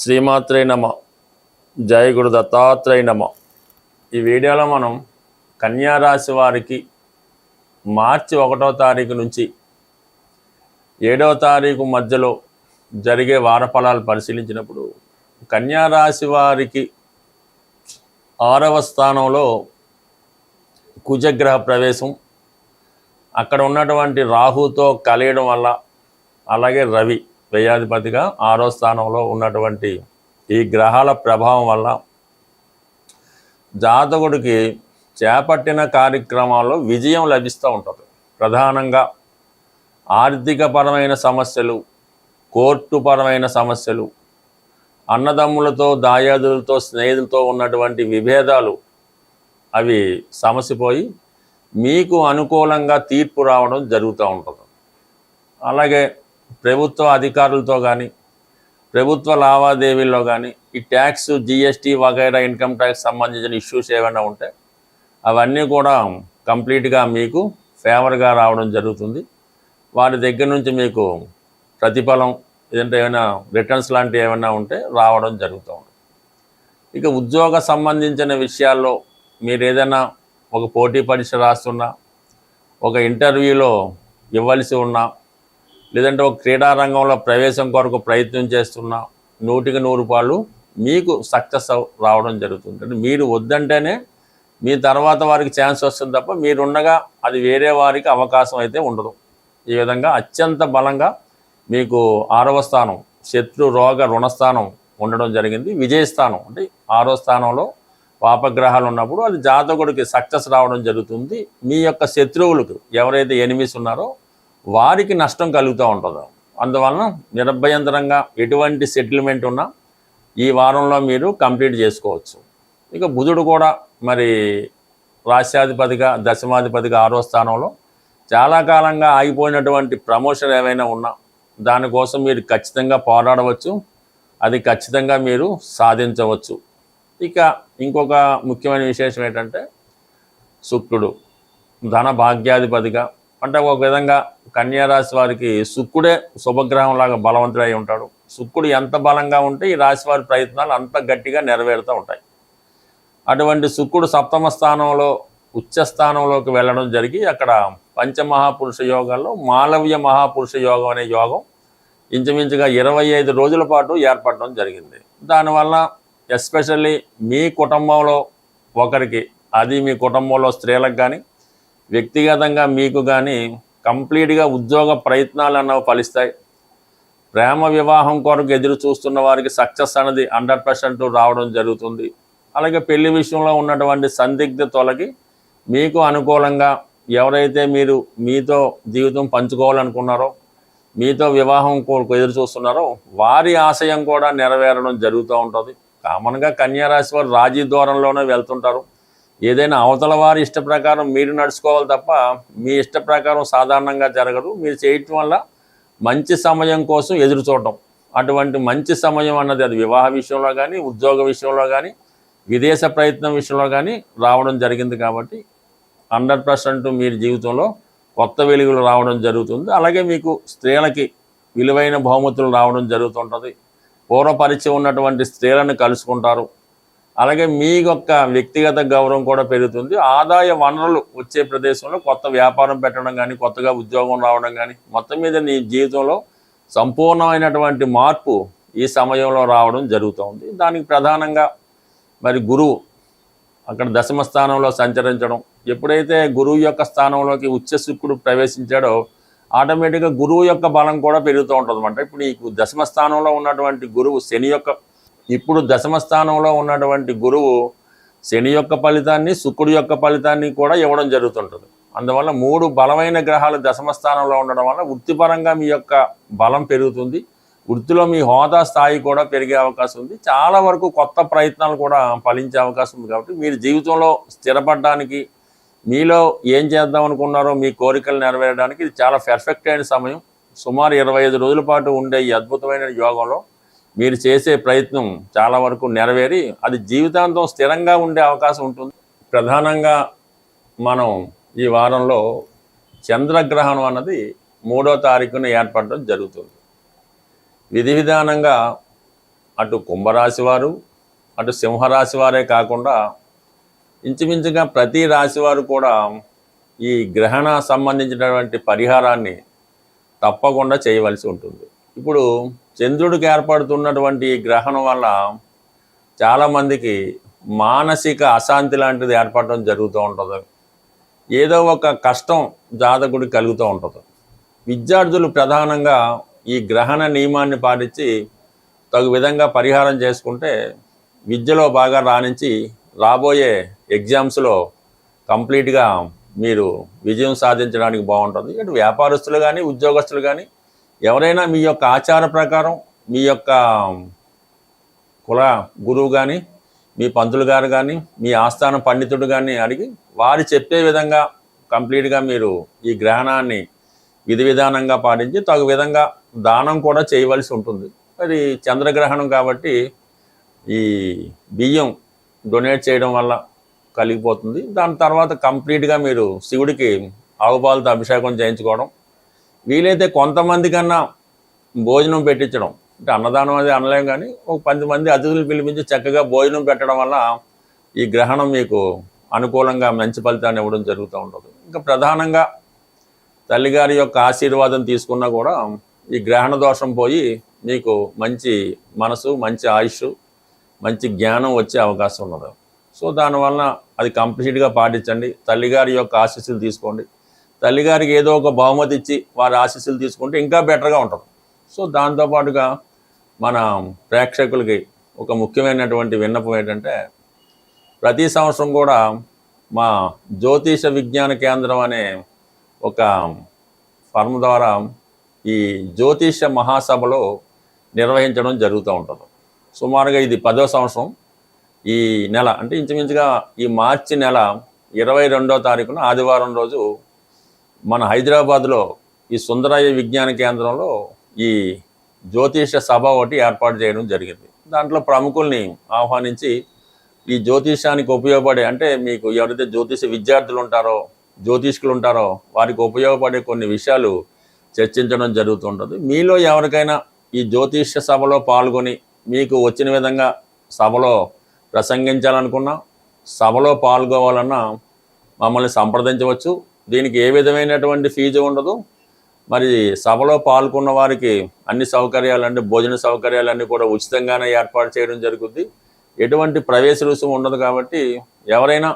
శ్రీమాత్రే నమ. జయ గురు దత్తాత్రేయ నమ. ఈ వీడియోలో మనం కన్యా రాశి వారికి మార్చి 1వ తారీఖు నుంచి 7వ తారీఖు మధ్యలో జరిగే వార ఫలాలు పరిశీలించినప్పుడు కన్యా రాశి వారికి 6వ స్థానంలో కుజగ్రహ ప్రవేశం, అక్కడ ఉన్నటువంటి రాహుతో కలియడం వల్ల, అలాగే రవి వ్యయాధిపతిగా 6వ స్థానంలో ఉన్నటువంటి ఈ గ్రహాల ప్రభావం వల్ల జాతకుడికి చేపట్టిన కార్యక్రమాల్లో విజయం లభిస్తూ ఉంటుంది. ప్రధానంగా ఆర్థికపరమైన సమస్యలు, కోర్టుపరమైన సమస్యలు, అన్నదమ్ములతో, దాయాదులతో, స్నేహితులతో ఉన్నటువంటి విభేదాలు అవి సమసిపోయి మీకు అనుకూలంగా తీర్పు రావడం జరుగుతూ ఉంటుంది. అలాగే ప్రభుత్వ అధికారులతో కానీ, ప్రభుత్వ లావాదేవీల్లో కానీ ఈ ట్యాక్స్, జిఎస్టీ వగైరా ఇన్కమ్ ట్యాక్స్ సంబంధించిన ఇష్యూస్ ఏమైనా ఉంటే అవన్నీ కూడా కంప్లీట్గా మీకు ఫేవర్గా రావడం జరుగుతుంది. వారి దగ్గర నుంచి మీకు ప్రతిఫలం, ఏదంటే ఏమైనా రిటర్న్స్ లాంటివి ఏమైనా ఉంటే రావడం జరుగుతూ ఉంటుంది. ఇక ఉద్యోగ సంబంధించిన విషయాల్లో మీరు ఏదైనా ఒక పోటీ పరీక్ష రాస్తున్నా, ఒక ఇంటర్వ్యూలో ఇవ్వాల్సి ఉన్నా, లేదంటే ఒక క్రీడా రంగంలో ప్రవేశం కొరకు ప్రయత్నం చేస్తున్నా 100కి 100 మీకు సక్సెస్ రావడం జరుగుతుంది. అంటే మీరు వద్దంటేనే మీ తర్వాత వారికి ఛాన్స్ వస్తుంది తప్ప మీరుండగా అది వేరే వారికి అవకాశం అయితే ఉండదు. ఈ విధంగా అత్యంత బలంగా మీకు 6వ స్థానం శత్రు రోగ రుణస్థానం ఉండడం జరిగింది. విజయస్థానం అంటే 6వ స్థానంలో పాపగ్రహాలు ఉన్నప్పుడు అది జాతకుడికి సక్సెస్ రావడం జరుగుతుంది. మీ యొక్క శత్రువులకు ఎవరైతే ఎనిమిస్ ఉన్నారో వారికి నష్టం కలుగుతూ ఉంటుంది. అందువలన నిరభ్యంతరంగా ఎటువంటి సెటిల్మెంట్ ఉన్నా ఈ వారంలో మీరు కంప్లీట్ చేసుకోవచ్చు. ఇక బుధుడు కూడా మరి రాశ్యాధిపతిగా, దశమాధిపతిగా 6వ స్థానంలో చాలా కాలంగా ఆగిపోయినటువంటి ప్రమోషన్ ఏమైనా ఉన్నా దానికోసం మీరు ఖచ్చితంగా పోరాడవచ్చు, అది ఖచ్చితంగా మీరు సాధించవచ్చు. ఇక ఇంకొక ముఖ్యమైన విశేషం ఏంటంటే శుక్రుడు ధన భాగ్యాధిపతిగా, అంటే ఒక విధంగా కన్యా రాశి వారికి శుక్రుడే శుభగ్రహంలాగా బలవంతుడై ఉంటాడు. శుక్రుడు ఎంత బలంగా ఉంటే ఈ రాశి వారి ప్రయత్నాలు అంత గట్టిగా నెరవేరుతూ ఉంటాయి. అటువంటి శుక్రుడు 7వ స్థానంలో ఉచ్చ స్థానంలోకి వెళ్ళడం జరిగి అక్కడ పంచమహాపురుష యోగాల్లో మాలవ్య మహాపురుష యోగం అనే యోగం ఇంచుమించుగా 25 రోజుల పాటు ఏర్పడడం జరిగింది. దానివల్ల ఎస్పెషల్లీ మీ కుటుంబంలో ఒకరికి, అది మీ కుటుంబంలో స్త్రీలకు కానీ, వ్యక్తిగతంగా మీకు కానీ కంప్లీట్గా ఉద్యోగ ప్రయత్నాలు అన్నవి ఫలిస్తాయి. ప్రేమ వివాహం కొరకు ఎదురు చూస్తున్న వారికి సక్సెస్ అనేది 100% రావడం జరుగుతుంది. అలాగే పెళ్లి విషయంలో ఉన్నటువంటి సందిగ్ధ తొలగి మీకు అనుకూలంగా ఎవరైతే మీరు మీతో జీవితం పంచుకోవాలనుకున్నారో, మీతో వివాహం కొరకు ఎదురు చూస్తున్నారో వారి ఆశయం కూడా నెరవేరడం జరుగుతూ ఉంటుంది. కామన్గా కన్యా రాశి వారు రాజీ దూరంలోనే వెళ్తుంటారు. ఏదైనా అవతల వారి ఇష్ట ప్రకారం మీరు నడుచుకోవాలి తప్ప మీ ఇష్ట ప్రకారం సాధారణంగా జరగదు. మీరు చేయటం వల్ల మంచి సమయం కోసం ఎదురు చూడటం, అటువంటి మంచి సమయం అన్నది అది వివాహ విషయంలో కానీ, ఉద్యోగ విషయంలో కానీ, విదేశ ప్రయత్నం విషయంలో కానీ రావడం జరిగింది. కాబట్టి 100% మీరు జీవితంలో కొత్త వెలుగులు రావడం జరుగుతుంది. అలాగే మీకు స్త్రీలకి విలువైన బహుమతులు రావడం జరుగుతుంటుంది. పూర్వపరిచయం ఉన్నటువంటి స్త్రీలను కలుసుకుంటారు. అలాగే మీ యొక్క వ్యక్తిగత గౌరవం కూడా పెరుగుతుంది. ఆదాయ వనరులు వచ్చే ప్రదేశంలో కొత్త వ్యాపారం పెట్టడం కానీ, కొత్తగా ఉద్యోగం రావడం కానీ, మొత్తం మీద నీ జీవితంలో సంపూర్ణమైనటువంటి మార్పు ఈ సమయంలో రావడం జరుగుతుంది. దానికి ప్రధానంగా మరి గురువు అక్కడ 10వ స్థానంలో సంచరించడం, ఎప్పుడైతే గురువు యొక్క స్థానంలోకి ఉచ్చ శుక్రుడు ప్రవేశించాడో ఆటోమేటిక్గా గురువు యొక్క బలం కూడా పెరుగుతూ ఉంటుంది అన్నమాట. ఇప్పుడు నీకు 10వ స్థానంలో ఉన్నటువంటి గురువు శని యొక్క, ఇప్పుడు 10వ స్థానంలో ఉన్నటువంటి గురువు శని యొక్క ఫలితాన్ని, శుక్రుడు యొక్క ఫలితాన్ని కూడా ఇవ్వడం జరుగుతుంటుంది. అందువల్ల 3 బలమైన గ్రహాలు 10వ స్థానంలో ఉండడం వల్ల వృత్తిపరంగా మీ యొక్క బలం పెరుగుతుంది. వృత్తిలో మీ హోదా స్థాయి కూడా పెరిగే అవకాశం ఉంది. చాలా వరకు కొత్త ప్రయత్నాలు కూడా ఫలించే అవకాశం ఉంది. కాబట్టి మీరు జీవితంలో స్థిరపడడానికి, మీలో ఏం చేద్దాం అనుకున్నారో మీ కోరికలు నెరవేరడానికి ఇది చాలా పర్ఫెక్ట్ అయిన సమయం. సుమారు 25 రోజుల పాటు ఉండే ఈ అద్భుతమైన యోగంలో మీరు చేసే ప్రయత్నం చాలా వరకు నెరవేరి అది జీవితాంతం స్థిరంగా ఉండే అవకాశం ఉంటుంది. ప్రధానంగా మనం ఈ వారంలో చంద్రగ్రహణం అన్నది 3వ తారీఖున ఏర్పడడం జరుగుతుంది. విధి విధానంగా అటు కుంభరాశి వారు, అటు సింహరాశి వారే కాకుండా ఇంచుమించుగా ప్రతి రాశి వారు కూడా ఈ గ్రహణ సంబంధించినటువంటి పరిహారాన్ని తప్పకుండా చేయవలసి ఉంటుంది. ఇప్పుడు చంద్రుడికి ఏర్పడుతున్నటువంటి ఈ గ్రహణం వల్ల చాలామందికి మానసిక అశాంతి లాంటిది ఏర్పడడం జరుగుతూ ఉంటుంది. ఏదో ఒక కష్టం జాతకుడికి కలుగుతూ ఉంటుంది. విద్యార్థులు ప్రధానంగా ఈ గ్రహణ నియమాన్ని పాటించి తగు విధంగా పరిహారం చేసుకుంటే విద్యలో బాగా రాణించి రాబోయే ఎగ్జామ్స్లో కంప్లీట్గా మీరు విజయం సాధించడానికి బాగుంటుంది. ఇటు వ్యాపారస్తులు కానీ ఉద్యోగస్తులు కానీ ఎవరైనా మీ యొక్క ఆచార ప్రకారం మీ యొక్క కుల గురువు కానీ మీ పంతులు గారు కానీ మీ ఆస్థాన పండితుడు కానీ అడిగి వారు చెప్పే విధంగా కంప్లీట్గా మీరు ఈ గ్రహణాన్ని విధి విధానంగా పాటించి తగు విధంగా దానం కూడా చేయవలసి ఉంటుంది. అది చంద్రగ్రహణం కాబట్టి ఈ బియ్యం డొనేట్ చేయడం వల్ల కలిగిపోతుంది. దాని తర్వాత కంప్లీట్గా మీరు శివుడికి ఆవుపాలతో అభిషేకం చేయించుకోవడం, వీలైతే కొంతమంది కన్నా భోజనం పెట్టించడం, అంటే అన్నదానం అది అనలేం కానీ ఒక 10 మంది అతిథులు పిలిపించి చక్కగా భోజనం పెట్టడం వల్ల ఈ గ్రహణం మీకు అనుకూలంగా మంచి ఫలితాన్ని ఇవ్వడం జరుగుతూ ఉంటుంది. ఇంకా ప్రధానంగా తల్లిగారి యొక్క ఆశీర్వాదం తీసుకున్నా కూడా ఈ గ్రహణ దోషం పోయి మీకు మంచి మనసు, మంచి ఆయుష్, మంచి జ్ఞానం వచ్చే అవకాశం ఉన్నది. సో దానివల్ల అది కంప్లీట్గా పాటించండి. తల్లిగారి యొక్క ఆశీస్సులు తీసుకోండి. తల్లిగారికి ఏదో ఒక బహుమతి ఇచ్చి వారి ఆశీస్సులు తీసుకుంటే ఇంకా బెటర్గా ఉంటుంది. సో దాంతోపాటుగా మన ప్రేక్షకులకి ఒక ముఖ్యమైనటువంటి విన్నపం ఏంటంటే, ప్రతి సంవత్సరం కూడా మా జ్యోతిష విజ్ఞాన కేంద్రం అనే ఒక ఫర్మ్ ద్వారా ఈ జ్యోతిష మహాసభలో నిర్వహించడం జరుగుతూ ఉంటుంది. సుమారుగా ఇది 10వ సంవత్సరం. ఈ నెల అంటే ఇంచుమించుగా ఈ మార్చి నెల 22వ తారీఖున ఆదివారం రోజు మన హైదరాబాద్లో ఈ సుందరయ్య విజ్ఞాన కేంద్రంలో ఈ జ్యోతిష సభ ఒకటి ఏర్పాటు చేయడం జరిగింది. దాంట్లో ప్రముఖుల్ని ఆహ్వానించి ఈ జ్యోతిషానికి ఉపయోగపడే, అంటే మీకు ఎవరైతే జ్యోతిష విద్యార్థులు ఉంటారో, జ్యోతిష్కులు ఉంటారో వారికి ఉపయోగపడే కొన్ని విషయాలు చర్చించడం జరుగుతుంటుంది. మీలో ఎవరికైనా ఈ జ్యోతిష సభలో పాల్గొని మీకు వచ్చిన విధంగా సభలో ప్రసంగించాలనుకున్నా, సభలో పాల్గొవాలన్నా మమ్మల్ని సంప్రదించవచ్చు. దీనికి ఏ విధమైనటువంటి ఫీజు ఉండదు. మరి సభలో పాల్గొన్న వారికి అన్ని సౌకర్యాలన్నీ, భోజన సౌకర్యాలన్నీ కూడా ఉచితంగానే ఏర్పాటు చేయడం జరుగుద్ది. ఎటువంటి ప్రవేశ రుసుము ఉండదు. కాబట్టి ఎవరైనా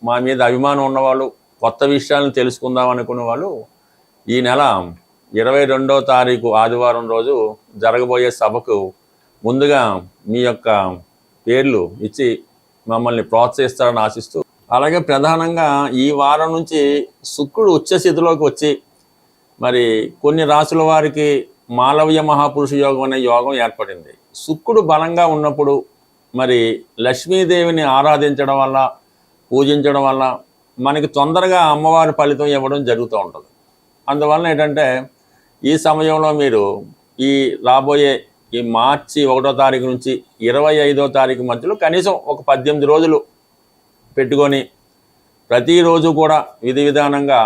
మా మీద అభిమానం ఉన్నవాళ్ళు, కొత్త విషయాలను తెలుసుకుందాం అనుకునే వాళ్ళు ఈ నెల 22వ తారీఖు ఆదివారం రోజు జరగబోయే సభకు ముందుగా మీ యొక్క పేర్లు ఇచ్చి మమ్మల్ని ప్రోత్సహిస్తారని ఆశిస్తూ, అలాగే ప్రధానంగా ఈ వారం నుంచి శుక్రుడు ఉచ్చస్థితిలోకి వచ్చి మరి కొన్ని రాసుల వారికి మాలవ్య మహాపురుష యోగం అనే యోగం ఏర్పడింది. శుక్రుడు బలంగా ఉన్నప్పుడు మరి లక్ష్మీదేవిని ఆరాధించడం వల్ల, పూజించడం వల్ల మనకి తొందరగా అమ్మవారి ఫలితం ఇవ్వడం జరుగుతూ ఉంటుంది. అందువల్ల ఏంటంటే ఈ సమయంలో మీరు ఈ రాబోయే ఈ మార్చి 1వ తారీఖు నుంచి 25వ తారీఖు మధ్యలో కనీసం ఒక 18 రోజులు పెట్టుకొని ప్రతిరోజు కూడా విధి విధానంగా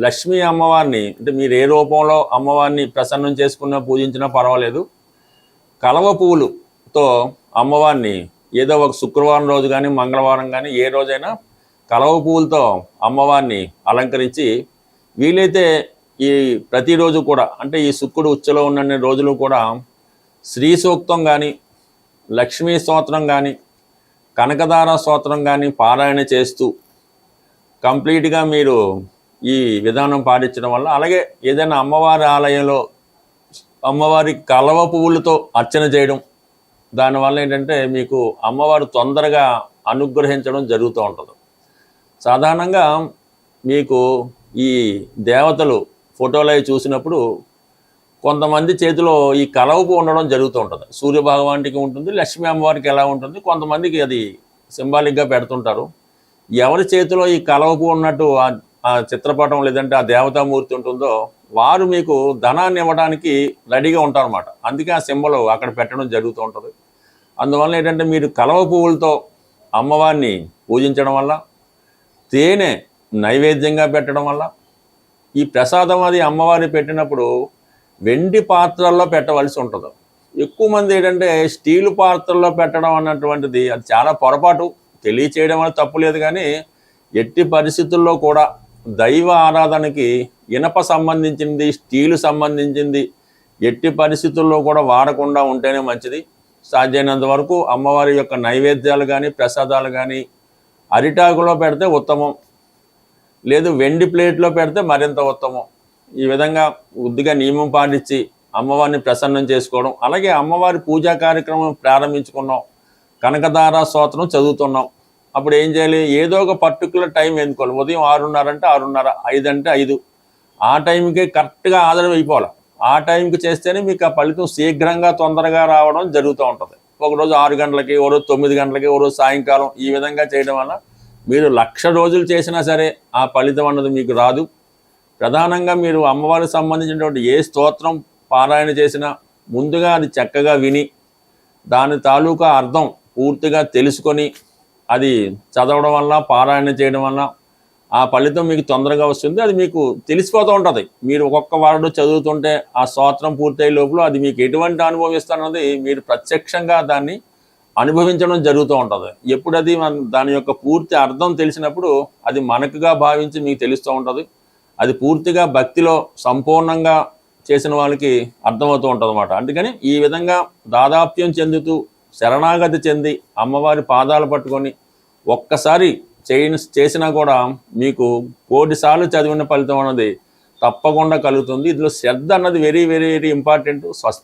లక్ష్మీ అమ్మవారిని, అంటే మీరు ఏ రూపంలో అమ్మవారిని ప్రసన్నం చేసుకున్నా పూజించినా పర్వాలేదు, కలవ పువ్వులతో అమ్మవారిని ఏదో ఒక శుక్రవారం రోజు కానీ మంగళవారం కానీ ఏ రోజైనా కలవ పువ్వులతో అమ్మవారిని అలంకరించి వీలైతే ఈ ప్రతిరోజు కూడా, అంటే ఈ శుక్రుడు ఉచ్చలో ఉన్న రోజులు కూడా శ్రీ సూక్తం కానీ, లక్ష్మీ స్తోత్రం కానీ, కనకదార స్తోత్రం కానీ పారాయణ చేస్తూ కంప్లీట్గా మీరు ఈ విధానం పాటించడం వల్ల, అలాగే ఏదైనా అమ్మవారి ఆలయంలో అమ్మవారి కలవ పువ్వులతో అర్చన చేయడం, దానివల్ల ఏంటంటే మీకు అమ్మవారు తొందరగా అనుగ్రహించడం జరుగుతూ ఉంటుంది. సాధారణంగా మీకు ఈ దేవతలు ఫోటోలు అవి చూసినప్పుడు కొంతమంది చేతిలో ఈ కలవ పువ్వు ఉండడం జరుగుతూ ఉంటుంది. సూర్యభగవానికి ఉంటుంది, లక్ష్మీ అమ్మవారికి ఎలా ఉంటుంది, కొంతమందికి అది సింబాలిక్గా పెడుతుంటారు. ఎవరి చేతిలో ఈ కలవ పువ్వు ఉన్నట్టు ఆ చిత్రపటం లేదంటే ఆ దేవతామూర్తి ఉంటుందో వారు మీకు ధనాన్ని ఇవ్వడానికి రెడీగా ఉంటారన్నమాట. అందుకే ఆ సింబల్ అక్కడ పెట్టడం జరుగుతూ ఉంటుంది. అందువల్ల ఏంటంటే మీరు కలవ పువ్వులతో అమ్మవారిని పూజించడం వల్ల, తేనె నైవేద్యంగా పెట్టడం వల్ల, ఈ ప్రసాదం అది అమ్మవారిని పెట్టినప్పుడు వెండి పాత్రల్లో పెట్టవలసి ఉంటుంది. ఎక్కువ మంది ఏంటంటే స్టీలు పాత్రల్లో పెట్టడం అన్నటువంటిది అది చాలా పొరపాటు. తెలియచేయడం వల్ల తప్పు లేదు, కానీ ఎట్టి పరిస్థితుల్లో కూడా దైవ ఆరాధనకి ఇనప సంబంధించింది, స్టీలు సంబంధించింది ఎట్టి పరిస్థితుల్లో కూడా వాడకుండా ఉంటేనే మంచిది. సాధ్యమైనంత వరకు అమ్మవారి యొక్క నైవేద్యాలు కానీ ప్రసాదాలు కానీ అరిటాకులో పెడితే ఉత్తమం, లేదు వెండి ప్లేట్లో పెడితే మరింత ఉత్తమం. ఈ విధంగా బుద్ధిగా నియమం పాటించి అమ్మవారిని ప్రసన్నం చేసుకోవడం. అలాగే అమ్మవారి పూజా కార్యక్రమం ప్రారంభించుకున్నాం, కనకదార స్తోత్రం చదువుతున్నాం, అప్పుడు ఏం చేయాలి? ఏదో ఒక పర్టికులర్ టైం ఎన్నుకోవాలి. ఉదయం 6:30 అంటే 6:30, 5 అంటే 5, ఆ టైంకి కరెక్ట్గా ఆదరణ అయిపోవాలి. ఆ టైంకి చేస్తేనే మీకు ఆ ఫలితం శీఘ్రంగా తొందరగా రావడం జరుగుతూ ఉంటుంది. ఒకరోజు 6 గంటలకి, ఓ రోజు 9 గంటలకి, ఓ రోజు సాయంకాలం, ఈ విధంగా చేయడం వల్ల మీరు 1,00,000 రోజులు చేసినా సరే ఆ ఫలితం అన్నది మీకు రాదు. ప్రధానంగా మీరు అమ్మవారికి సంబంధించినటువంటి ఏ స్తోత్రం పారాయణ చేసినా ముందుగా అది చక్కగా విని దాని తాలూకా అర్థం పూర్తిగా తెలుసుకొని అది చదవడం వల్ల, పారాయణ చేయడం వల్ల ఆ ఫలితం మీకు తొందరగా వస్తుంది. అది మీకు తెలిసిపోతూ ఉంటుంది. మీరు ఒక్కొక్క వాడు చదువుతుంటే ఆ స్తోత్రం పూర్తయ్యే లోపల అది మీకు ఎటువంటి అనుభవం ఇస్తారన్నది మీరు ప్రత్యక్షంగా దాన్ని అనుభవించడం జరుగుతూ ఉంటుంది. ఎప్పుడు అది దాని యొక్క పూర్తి అర్థం తెలిసినప్పుడు అది మనకుగా భావించి మీకు తెలుస్తూ ఉంటుంది. అది పూర్తిగా భక్తిలో సంపూర్ణంగా చేసిన వాళ్ళకి అర్థమవుతూ ఉంటుంది అన్నమాట. అందుకని ఈ విధంగా దాదాప్యం చెందుతూ శరణాగతి చెంది అమ్మవారి పాదాలు పట్టుకొని ఒక్కసారి చేసినా కూడా మీకు 1,000 సార్లు చదివిన ఫలితం అన్నది తప్పకుండా కలుగుతుంది. ఇందులో శ్రద్ధ అన్నది వెరీ వెరీ వెరీ ఇంపార్టెంట్. స్వస్తి.